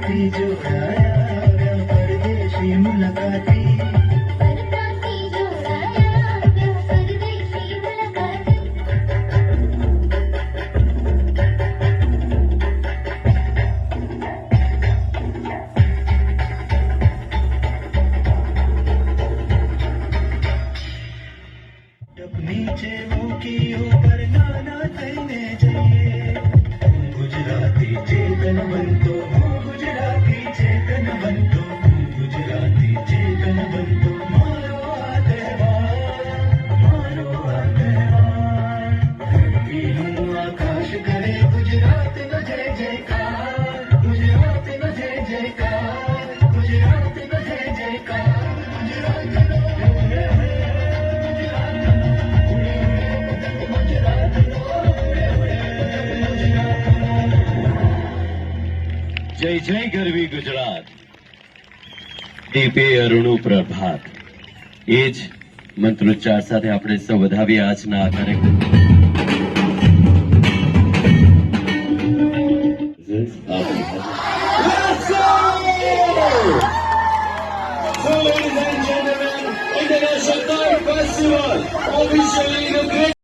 પરપ્રાંતથી જોડાયા પરદેશી મુલાકાતી નીચે મૂકી ઉપર નાના થઈને જઈએ ગુજરાતી ચેતન બનતો ગુજરાતી ચેતન બનતો ગુજરાતી ચેતન બનતો મારો આ તહેવાર રંગીનું આકાશ કરે ગુજરાતનો જય જયકાર ગુજરાતનો જય જયકાર ગુજરાતનો જય જયકાર ગુજરાતનો જય જય ગરવી ગુજરાત દીપે અરુણું પ્રભાત એ જ મંત્રોચ્ચાર સાથે આપણે સૌ વધાવીએ આજના આ કાર્યક્રમ So ladies and gentlemen, International Thai Festival officially inaugurated.